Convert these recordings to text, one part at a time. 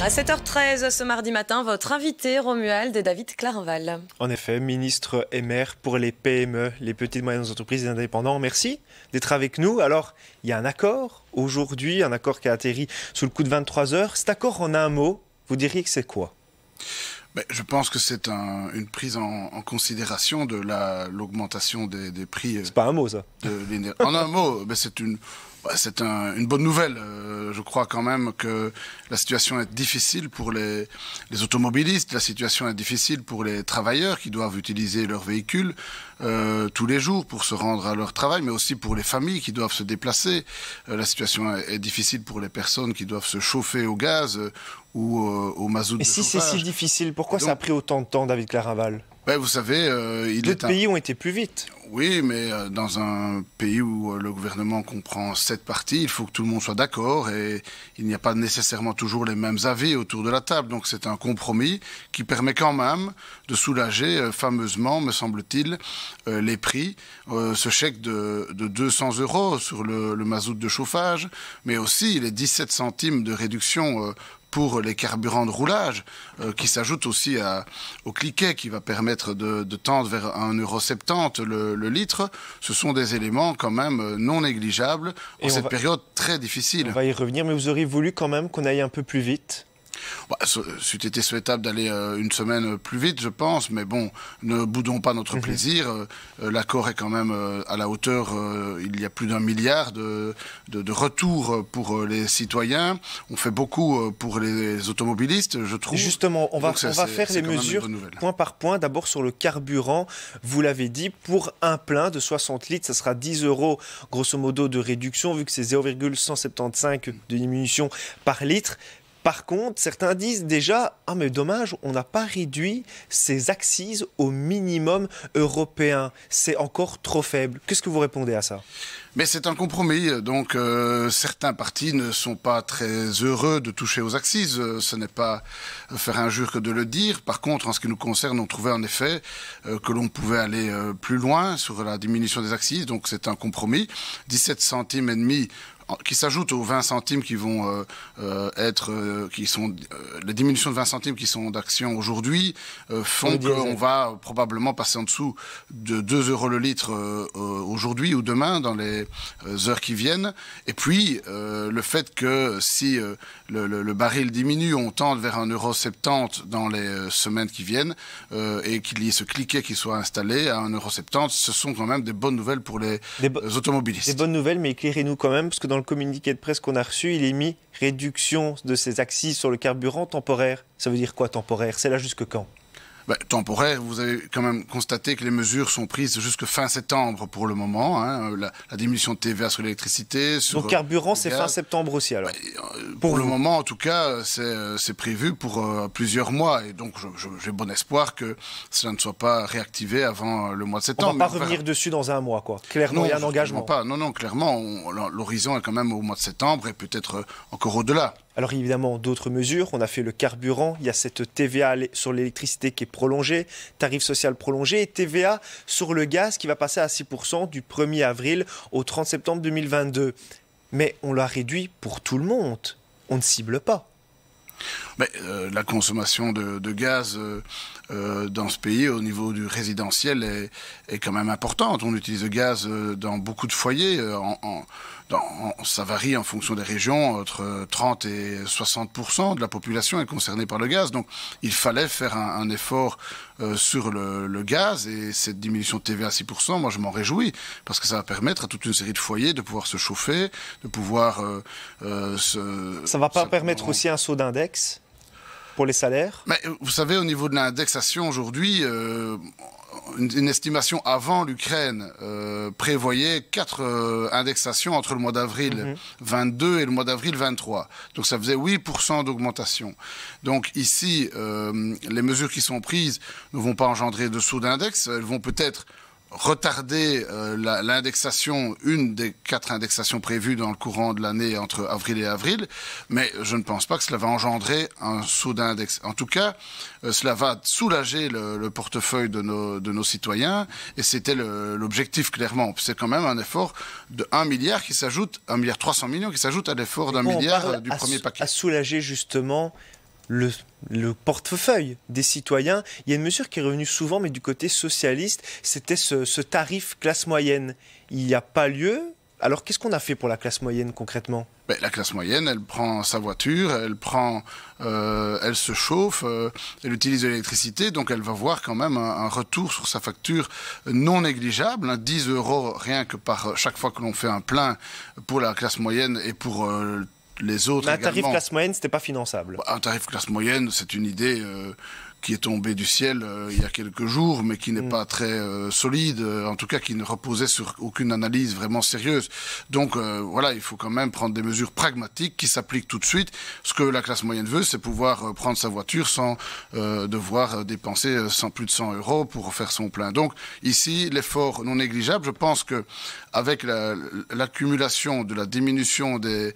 À 7h13 ce mardi matin, votre invité Romuald et David Clairval. En effet, ministre et maire pour les PME, les petites et moyennes entreprises et indépendants. Merci d'être avec nous. Alors, il y a un accord aujourd'hui, un accord qui a atterri sous le coup de 23 heures. Cet accord, en un mot, vous diriez que c'est quoi ? Je pense que c'est une prise en considération de l'augmentation des prix. C'est pas un mot, ça. En un mot, c'est une bonne nouvelle. Je crois quand même que la situation est difficile pour les automobilistes, la situation est difficile pour les travailleurs qui doivent utiliser leur véhicule tous les jours pour se rendre à leur travail, mais aussi pour les familles qui doivent se déplacer. La situation est difficile pour les personnes qui doivent se chauffer au gaz ou au mazout de chauffage. Et si c'est si difficile, pourquoi ça a pris autant de temps, David Clairval ? Vous savez, d'autres pays ont été plus vite. Oui, mais dans un pays où le gouvernement comprend 7 partis, il faut que tout le monde soit d'accord et il n'y a pas nécessairement toujours les mêmes avis autour de la table. Donc c'est un compromis qui permet quand même de soulager fameusement, me semble-t-il, les prix. Ce chèque de 200 € sur le mazout de chauffage, mais aussi les 17 centimes de réduction pour les carburants de roulage, qui s'ajoute aussi au cliquet qui va permettre de tendre vers 1,70 € le litre. Ce sont des éléments quand même non négligeables en cette période très difficile. On va y revenir, mais vous auriez voulu quand même qu'on aille un peu plus vite ? C'eût été souhaitable d'aller une semaine plus vite, je pense, mais bon, ne boudons pas notre plaisir. L'accord est quand même à la hauteur, il y a plus d'1 milliard de retours pour les citoyens. On fait beaucoup pour les automobilistes, je trouve. Justement, on va faire les mesures point par point. D'abord sur le carburant, vous l'avez dit, pour un plein de 60 litres, ça sera 10 € grosso modo de réduction, vu que c'est 0,175 de diminution par litre. Par contre, certains disent déjà « Ah mais dommage, on n'a pas réduit ces accises au minimum européen. C'est encore trop faible. » Qu'est-ce que vous répondez à ça ? Mais c'est un compromis, donc certains partis ne sont pas très heureux de toucher aux accises, ce n'est pas faire injure que de le dire. Par contre, en ce qui nous concerne, on trouvait en effet que l'on pouvait aller plus loin sur la diminution des accises, donc c'est un compromis, 17 centimes et demi qui s'ajoutent aux 20 centimes qui vont les diminutions de 20 centimes qui sont d'action aujourd'hui font qu'on va probablement passer en dessous de 2 € le litre aujourd'hui ou demain dans les heures qui viennent. Et puis le fait que si le baril diminue, on tende vers 1,70 € dans les semaines qui viennent et qu'il y ait ce cliquet qui soit installé à 1,70 €, ce sont quand même des bonnes nouvelles pour les automobilistes. Des bonnes nouvelles, mais éclairez-nous quand même, parce que dans le communiqué de presse qu'on a reçu, il est mis réduction de ces accises sur le carburant temporaire. Ça veut dire quoi temporaire ? C'est là jusque quand ? Temporaire, vous avez quand même constaté que les mesures sont prises jusque fin septembre pour le moment. La diminution de TVA sur l'électricité. Donc carburant, c'est fin septembre aussi alors pour le moment, en tout cas, c'est prévu pour plusieurs mois. Et donc, j'ai bon espoir que cela ne soit pas réactivé avant le mois de septembre. On ne va pas revenir dessus dans un mois, quoi. Clairement, il y a un engagement. Non, clairement, l'horizon est quand même au mois de septembre et peut-être encore au-delà. Alors évidemment, d'autres mesures, on a fait le carburant, il y a cette TVA sur l'électricité qui est prolongée, tarif social prolongé, et TVA sur le gaz qui va passer à 6% du 1er avril au 30 septembre 2022. Mais on l'a réduit pour tout le monde, on ne cible pas. La consommation de gaz dans ce pays au niveau du résidentiel est quand même importante. On utilise le gaz dans beaucoup de foyers. Ça varie en fonction des régions. Entre 30 et 60% de la population est concernée par le gaz. Donc il fallait faire un effort sur le gaz. Et cette diminution de TVA à 6%, moi je m'en réjouis. Parce que ça va permettre à toute une série de foyers de pouvoir se chauffer, de pouvoir Ça ne va pas permettre aussi un saut d'index pour les salaires ? Mais vous savez, au niveau de l'indexation aujourd'hui, une estimation avant l'Ukraine prévoyait 4 indexations entre le mois d'avril 22 et le mois d'avril 23. Donc ça faisait 8% d'augmentation. Donc ici, les mesures qui sont prises ne vont pas engendrer de saut d'index. Elles vont peut-être retarder l'indexation, une des 4 indexations prévues dans le courant de l'année entre avril et avril, mais je ne pense pas que cela va engendrer un saut d'index. En tout cas, cela va soulager le portefeuille de nos citoyens, et c'était l'objectif clairement. C'est quand même un effort de 1 milliard qui s'ajoute, 1,3 milliard qui s'ajoute à l'effort d'1 milliard du premier paquet. À soulager justement, le portefeuille des citoyens. Il y a une mesure qui est revenue souvent, mais du côté socialiste, c'était ce tarif classe moyenne. Il n'y a pas lieu. Alors, qu'est-ce qu'on a fait pour la classe moyenne concrètement ? La classe moyenne, elle prend sa voiture, elle se chauffe, elle utilise de l'électricité, donc elle va voir quand même un retour sur sa facture non négligeable, 10 € rien que par chaque fois que l'on fait un plein pour la classe moyenne et pour les autres. Mais un tarif classe moyenne, c'était pas finançable. Un tarif classe moyenne, c'est une idée qui est tombée du ciel il y a quelques jours, mais qui n'est pas très solide, en tout cas qui ne reposait sur aucune analyse vraiment sérieuse. Donc voilà, il faut quand même prendre des mesures pragmatiques qui s'appliquent tout de suite. Ce que la classe moyenne veut, c'est pouvoir prendre sa voiture sans devoir dépenser plus de 100 € pour faire son plein. Donc ici, l'effort non négligeable, je pense que avec l'accumulation de la diminution des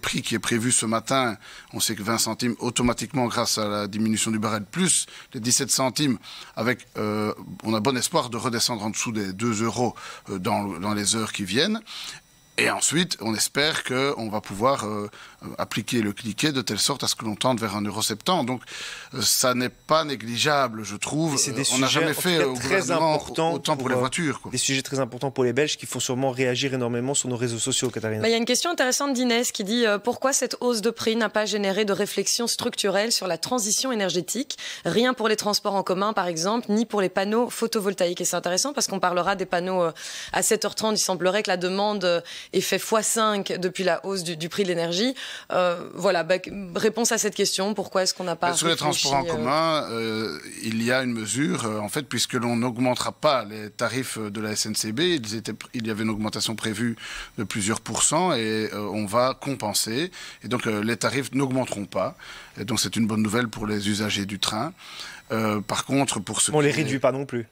prix qui est prévue ce matin, on sait que 20 centimes automatiquement grâce à la diminution du barème plus les 17 centimes, on a bon espoir de redescendre en dessous des 2 € dans les heures qui viennent. Et ensuite, on espère qu'on va pouvoir appliquer le cliquet de telle sorte à ce que l'on tende vers 1,70 €. Donc, ça n'est pas négligeable, je trouve. On n'a jamais fait au gouvernement autant pour les voitures. Des sujets très importants pour les Belges qui font sûrement réagir énormément sur nos réseaux sociaux, Katharina. Il y a une question intéressante d'Inès qui dit pourquoi cette hausse de prix n'a pas généré de réflexion structurelle sur la transition énergétique, rien pour les transports en commun par exemple, ni pour les panneaux photovoltaïques. Et c'est intéressant parce qu'on parlera des panneaux à 7h30. Il semblerait que la demande ait fait x5 depuis la hausse du prix de l'énergie. Voilà, réponse à cette question, pourquoi est-ce qu'on n'a pas sur les transports en commun, il y a une mesure, en fait, puisque l'on n'augmentera pas les tarifs de la SNCB, il y avait une augmentation prévue de plusieurs pourcents et on va compenser. Et donc les tarifs n'augmenteront pas. Et donc c'est une bonne nouvelle pour les usagers du train. Par contre, pour ceux on ne les réduit pas non plus.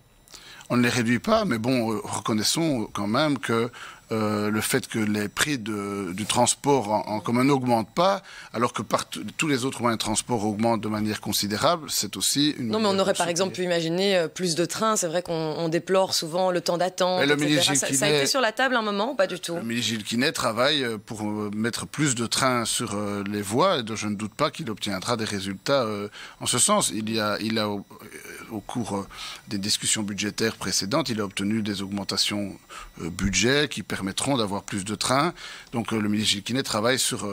On ne les réduit pas, mais bon, reconnaissons quand même que le fait que les prix du transport en commun n'augmentent pas, alors que tous les autres moyens de transport augmentent de manière considérable, c'est aussi une... Non, mais on aurait par exemple pu imaginer plus de trains. C'est vrai qu'on déplore souvent le temps d'attente, etc. Ça a été sur la table un moment ou pas du tout? Le ministre Gilles Quinet travaille pour mettre plus de trains sur les voies, et je ne doute pas qu'il obtiendra des résultats en ce sens. Il a au cours des discussions budgétaires précédentes, il a obtenu des augmentations budget qui permettront d'avoir plus de trains. Donc le ministre Gilles Quinet travaille sur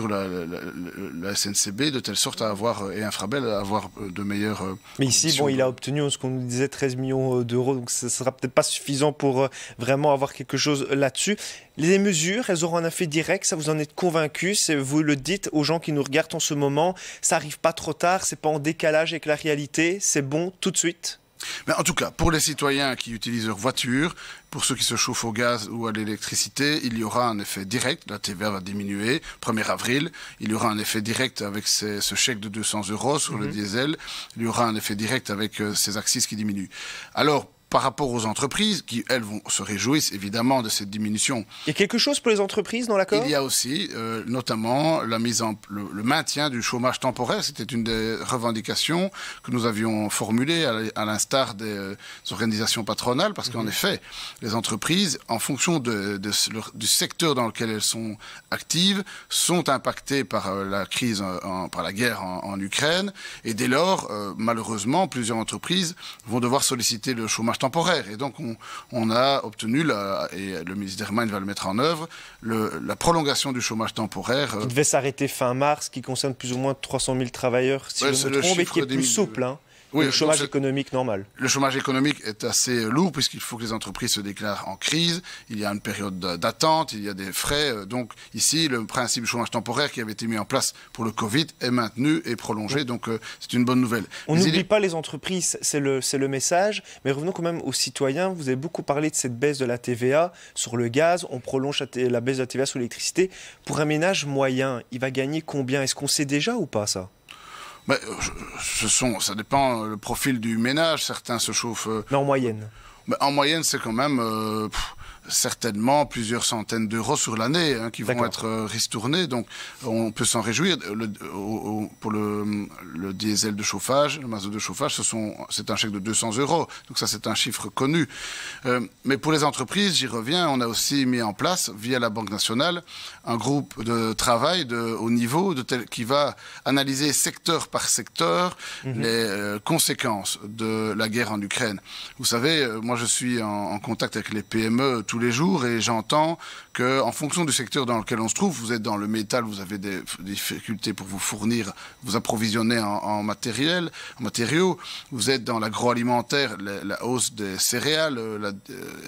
la SNCB de telle sorte à avoir, et Infrabel à avoir de meilleures Mais ici, bon, il a obtenu ce qu'on nous disait 13 millions d'euros, donc ce ne sera peut-être pas suffisant pour vraiment avoir quelque chose là-dessus. Les mesures, elles auront un effet direct, ça vous en êtes convaincus, vous le dites aux gens qui nous regardent en ce moment, ça n'arrive pas trop tard, c'est pas en décalage avec la réalité, c'est bon tout de suite? Mais en tout cas, pour les citoyens qui utilisent leur voiture, pour ceux qui se chauffent au gaz ou à l'électricité, il y aura un effet direct. La TVA va diminuer. 1er avril, il y aura un effet direct avec ce chèque de 200 € sur le diesel. Il y aura un effet direct avec ces accises qui diminuent. Alors, par rapport aux entreprises, qui, elles, se réjouissent évidemment de cette diminution. Il y a quelque chose pour les entreprises dans l'accord ? Il y a aussi, notamment, le maintien du chômage temporaire. C'était une des revendications que nous avions formulées à l'instar des organisations patronales, parce qu'en effet, les entreprises, en fonction du secteur dans lequel elles sont actives, sont impactées par la crise, par la guerre en Ukraine. Et dès lors, malheureusement, plusieurs entreprises vont devoir solliciter le chômage temporaire. Et donc, on a obtenu, et le ministre Herman va le mettre en œuvre, la prolongation du chômage temporaire. Qui devait s'arrêter fin mars, qui concerne plus ou moins 300 000 travailleurs, si je me trompe, et qui est plus souple, hein. Oui, le chômage économique normal. Le chômage économique est assez lourd puisqu'il faut que les entreprises se déclarent en crise. Il y a une période d'attente, il y a des frais. Donc ici, le principe du chômage temporaire qui avait été mis en place pour le Covid est maintenu et prolongé. Donc c'est une bonne nouvelle. On n'oublie pas les entreprises, c'est le message. Mais revenons quand même aux citoyens. Vous avez beaucoup parlé de cette baisse de la TVA sur le gaz. On prolonge la baisse de la TVA sur l'électricité. Pour un ménage moyen, il va gagner combien? Est-ce qu'on sait déjà ou pas ça? Ça dépend le profil du ménage. Certains se chauffent... Mais en moyenne? En moyenne, c'est quand même certainement plusieurs centaines d'euros sur l'année qui vont être ristournés. Donc, on peut s'en réjouir. Au pour le diesel de chauffage, le mazout de chauffage, c'est un chèque de 200 €. Donc ça, c'est un chiffre connu. Mais pour les entreprises, j'y reviens, on a aussi mis en place, via la Banque nationale, un groupe de travail de haut niveau qui va analyser secteur par secteur les conséquences de la guerre en Ukraine. Vous savez, moi je suis en contact avec les PME tous les jours et j'entends qu'en fonction du secteur dans lequel on se trouve, vous êtes dans le métal, vous avez des difficultés pour vous fournir, vous approvisionner en matériaux, vous êtes dans l'agroalimentaire, la hausse des céréales.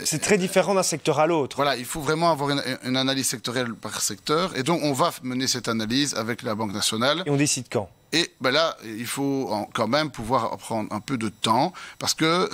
C'est très différent d'un secteur à l'autre. Voilà, il faut vraiment avoir une analyse sectorielle par secteur et donc on va mener cette analyse avec la Banque nationale. Et on décide quand ? Et là, il faut quand même pouvoir prendre un peu de temps parce que,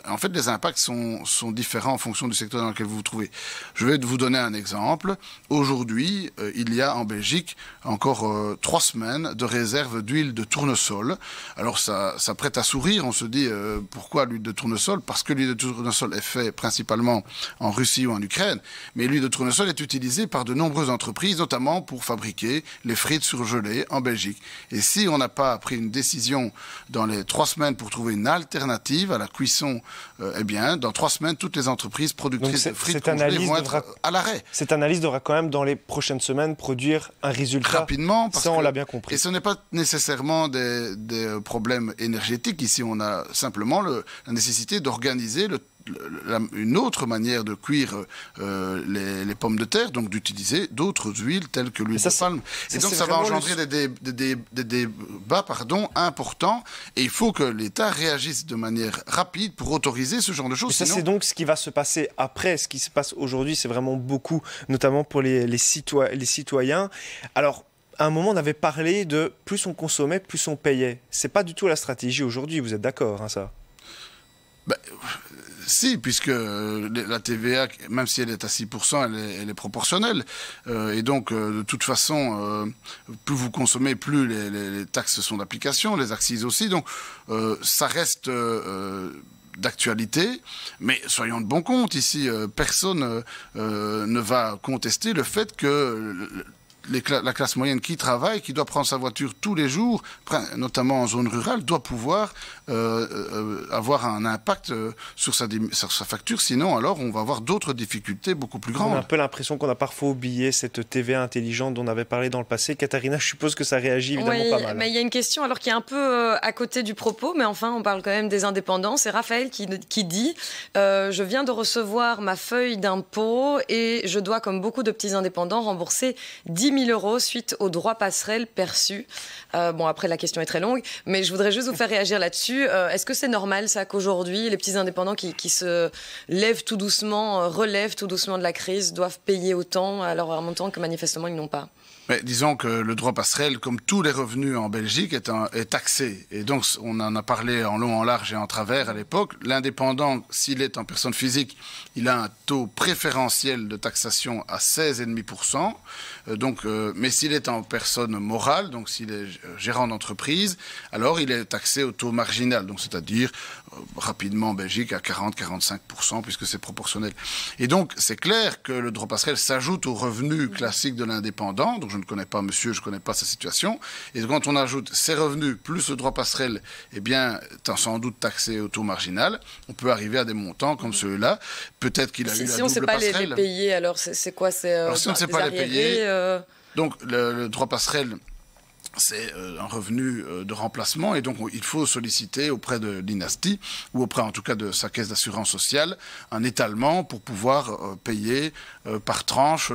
en fait, les impacts sont différents en fonction du secteur dans lequel vous vous trouvez. Je vais vous donner un exemple. Aujourd'hui, il y a en Belgique encore 3 semaines de réserve d'huile de tournesol. Alors, ça prête à sourire. On se dit, pourquoi l'huile de tournesol? Parce que l'huile de tournesol est faite principalement en Russie ou en Ukraine. Mais l'huile de tournesol est utilisée par de nombreuses entreprises, notamment pour fabriquer les frites surgelées en Belgique. Et si on n'a pas pris une décision dans les 3 semaines pour trouver une alternative à la cuisson, eh bien, dans 3 semaines, toutes les entreprises productrices de frites congelées vont être à l'arrêt. Cette analyse devra quand même, dans les prochaines semaines, produire un résultat rapidement. Ça, on l'a bien compris. Et ce n'est pas nécessairement des problèmes énergétiques. Ici, on a simplement la nécessité d'organiser une autre manière de cuire les pommes de terre, donc d'utiliser d'autres huiles telles que l'huile de palme. Et donc ça va engendrer des débats importants et il faut que l'État réagisse de manière rapide pour autoriser ce genre de choses. Et ça, c'est donc ce qui va se passer après. Ce qui se passe aujourd'hui, c'est vraiment beaucoup, notamment pour les citoyens. Alors, à un moment, on avait parlé de plus on consommait, plus on payait. C'est pas du tout la stratégie aujourd'hui, vous êtes d'accord, hein, ça? Si, puisque la TVA, même si elle est à 6%, elle est proportionnelle. Et donc, de toute façon, plus vous consommez, plus les taxes sont d'application, les accises aussi. Donc, ça reste d'actualité, mais soyons de bon compte. Ici, personne ne va contester le fait que la classe moyenne qui travaille, qui doit prendre sa voiture tous les jours, notamment en zone rurale, doit pouvoir avoir un impact sur sa facture. Sinon, alors, on va avoir d'autres difficultés beaucoup plus grandes. On a un peu l'impression qu'on a parfois oublié cette TVA intelligente dont on avait parlé dans le passé. Katharina, je suppose que ça réagit évidemment pas mal. Mais il y a une question alors qui est un peu à côté du propos, mais enfin, on parle quand même des indépendants. C'est Raphaël qui dit je viens de recevoir ma feuille d'impôt et je dois, comme beaucoup de petits indépendants, rembourser 10 000 € suite aux droits passerelles perçus. Bon, après, la question est très longue, mais je voudrais juste vous faire réagir là-dessus. Est-ce que c'est normal, ça, qu'aujourd'hui, les petits indépendants qui se lèvent tout doucement, relèvent tout doucement de la crise, doivent payer autant, alors en même temps que manifestement, ils n'ont pas? Mais disons que le droit passerelle, comme tous les revenus en Belgique, est taxé. Et donc, on en a parlé en long, en large et en travers à l'époque. L'indépendant, s'il est en personne physique, il a un taux préférentiel de taxation à 16,5%. Mais s'il est en personne morale, donc s'il est gérant d'entreprise, alors il est taxé au taux marginal. Donc, c'est-à-dire, rapidement en Belgique, à 40-45%, puisque c'est proportionnel. Et donc, c'est clair que le droit passerelle s'ajoute aux revenus classiques de l'indépendant. Donc, je ne connais pas monsieur, je ne connais pas sa situation. Et quand on ajoute ses revenus plus le droit passerelle, eh bien, sans doute taxé au taux marginal, on peut arriver à des montants comme ceux-là. Peut-être qu'il a eu la double passerelle. Si on ne sait pas les payer, alors c'est quoi? Alors, si on ne sait pas les payer, donc le droit passerelle, c'est un revenu de remplacement et donc il faut solliciter auprès de l'INASTI ou auprès en tout cas de sa caisse d'assurance sociale un étalement pour pouvoir payer par tranche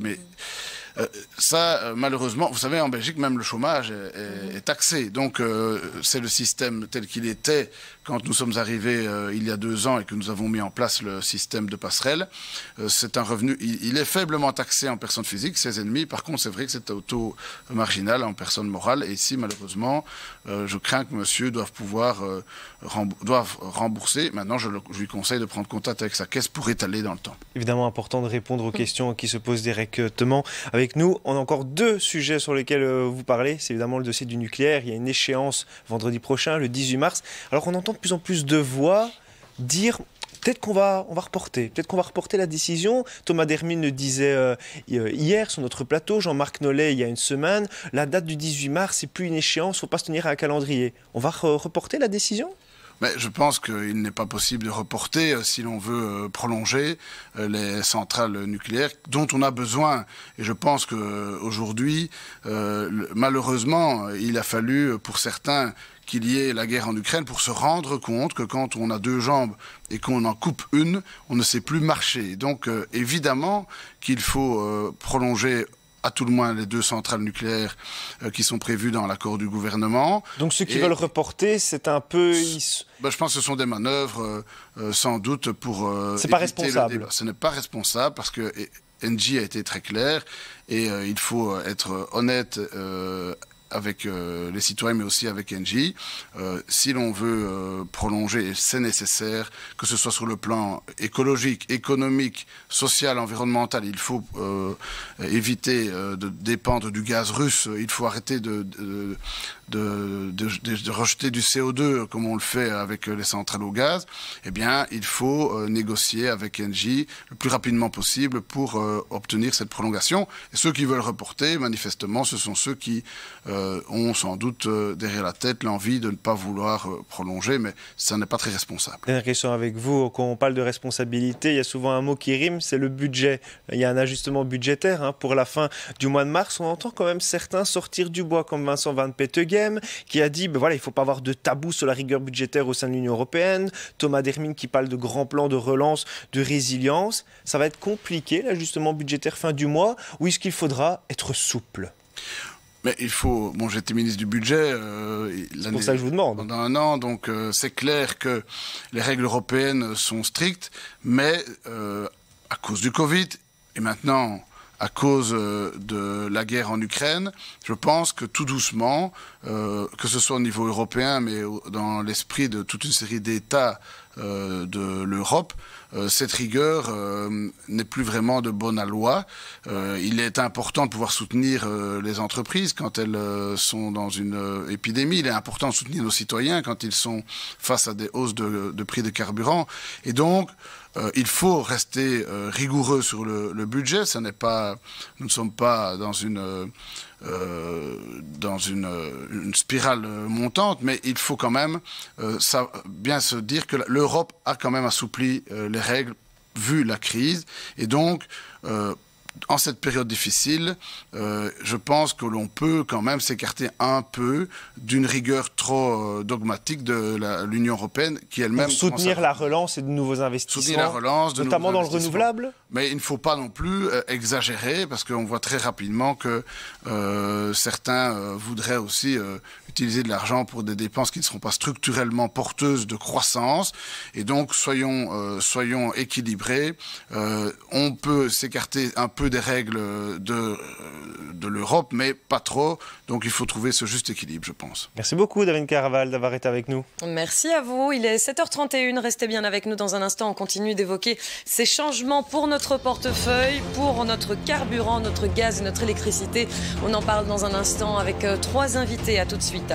mais ça, malheureusement, vous savez, en Belgique, même le chômage est taxé. Donc, c'est le système tel qu'il était quand nous sommes arrivés il y a 2 ans et que nous avons mis en place le système de passerelle. C'est un revenu, il est faiblement taxé en personne physique, 16,5. Par contre, c'est vrai que c'est au taux marginal en personne morale. Et ici, malheureusement, je crains que monsieur doive rembourser. Maintenant, je lui conseille de prendre contact avec sa caisse pour étaler dans le temps. Évidemment, important de répondre aux questions qui se posent directement avec nous. On a encore 2 sujets sur lesquels vous parlez. C'est évidemment le dossier du nucléaire. Il y a une échéance vendredi prochain, le 18 mars. Alors on entend de plus en plus de voix dire Peut-être qu'on va reporter. Peut-être qu'on va reporter la décision. Thomas Dermine le disait hier sur notre plateau, Jean-Marc Nollet il y a une semaine. La date du 18 mars, c'est plus une échéance, il ne faut pas se tenir à un calendrier. On va reporter la décision ? Mais je pense qu'il n'est pas possible de reporter si l'on veut prolonger les centrales nucléaires dont on a besoin. Et je pense qu'aujourd'hui, malheureusement, il a fallu pour certains qu'il y ait la guerre en Ukraine pour se rendre compte que quand on a deux jambes et qu'on en coupe une, on ne sait plus marcher. Donc évidemment qu'il faut prolonger à tout le moins les 2 centrales nucléaires qui sont prévues dans l'accord du gouvernement. Donc ceux qui veulent reporter, c'est un peu... je pense que ce sont des manœuvres sans doute pour... c'est pas responsable. Ce n'est pas responsable parce que Engie a été très clair et il faut être honnête avec les citoyens, mais aussi avec Engie. Si l'on veut prolonger, c'est nécessaire, que ce soit sur le plan écologique, économique, social, environnemental, il faut éviter de dépendre du gaz russe, il faut arrêter de rejeter du CO2 comme on le fait avec les centrales au gaz. Eh bien, il faut négocier avec Engie le plus rapidement possible pour obtenir cette prolongation. Et ceux qui veulent reporter, manifestement, ce sont ceux qui ont sans doute derrière la tête l'envie de ne pas vouloir prolonger, mais ça n'est pas très responsable. Dernière question avec vous. Quand on parle de responsabilité, il y a souvent un mot qui rime, c'est le budget. Il y a un ajustement budgétaire pour la fin du mois de mars. On entend quand même certains sortir du bois, comme Vincent Van Peteghem, qui a dit il ne faut pas avoir de tabou sur la rigueur budgétaire au sein de l'Union européenne. Thomas Dermine qui parle de grands plans de relance, de résilience. Ça va être compliqué, l'ajustement budgétaire fin du mois, ou est-ce qu'il faudra être souple ? Mais il faut... Bon, j'étais ministre du budget... c'est pour ça que je vous demande. Pendant un an, donc c'est clair que les règles européennes sont strictes, mais à cause du Covid, et maintenant à cause de la guerre en Ukraine, je pense que tout doucement, que ce soit au niveau européen, mais dans l'esprit de toute une série d'États de l'Europe, cette rigueur n'est plus vraiment de bonne loi. Il est important de pouvoir soutenir les entreprises quand elles sont dans une épidémie. Il est important de soutenir nos citoyens quand ils sont face à des hausses de prix de carburant. Et donc, il faut rester rigoureux sur le budget. Nous ne sommes pas dans une spirale montante, mais il faut quand même bien se dire que l'Europe a quand même assoupli les règles vu la crise, et donc en cette période difficile, je pense que l'on peut quand même s'écarter un peu d'une rigueur trop dogmatique de l'Union européenne qui elle-même... Pour soutenir la relance et de nouveaux investissements, soutenir la relance, notamment dans le renouvelable. Mais il ne faut pas non plus exagérer, parce qu'on voit très rapidement que certains voudraient aussi utiliser de l'argent pour des dépenses qui ne seront pas structurellement porteuses de croissance. Et donc, soyons équilibrés. On peut s'écarter un peu des règles de l'Europe, mais pas trop. Donc, il faut trouver ce juste équilibre, je pense. Merci beaucoup, David Caraval, d'avoir été avec nous. Merci à vous. Il est 7h31. Restez bien avec nous dans un instant. On continue d'évoquer ces changements pour notre portefeuille, pour notre carburant, notre gaz et notre électricité. On en parle dans un instant avec 3 invités. À tout de suite.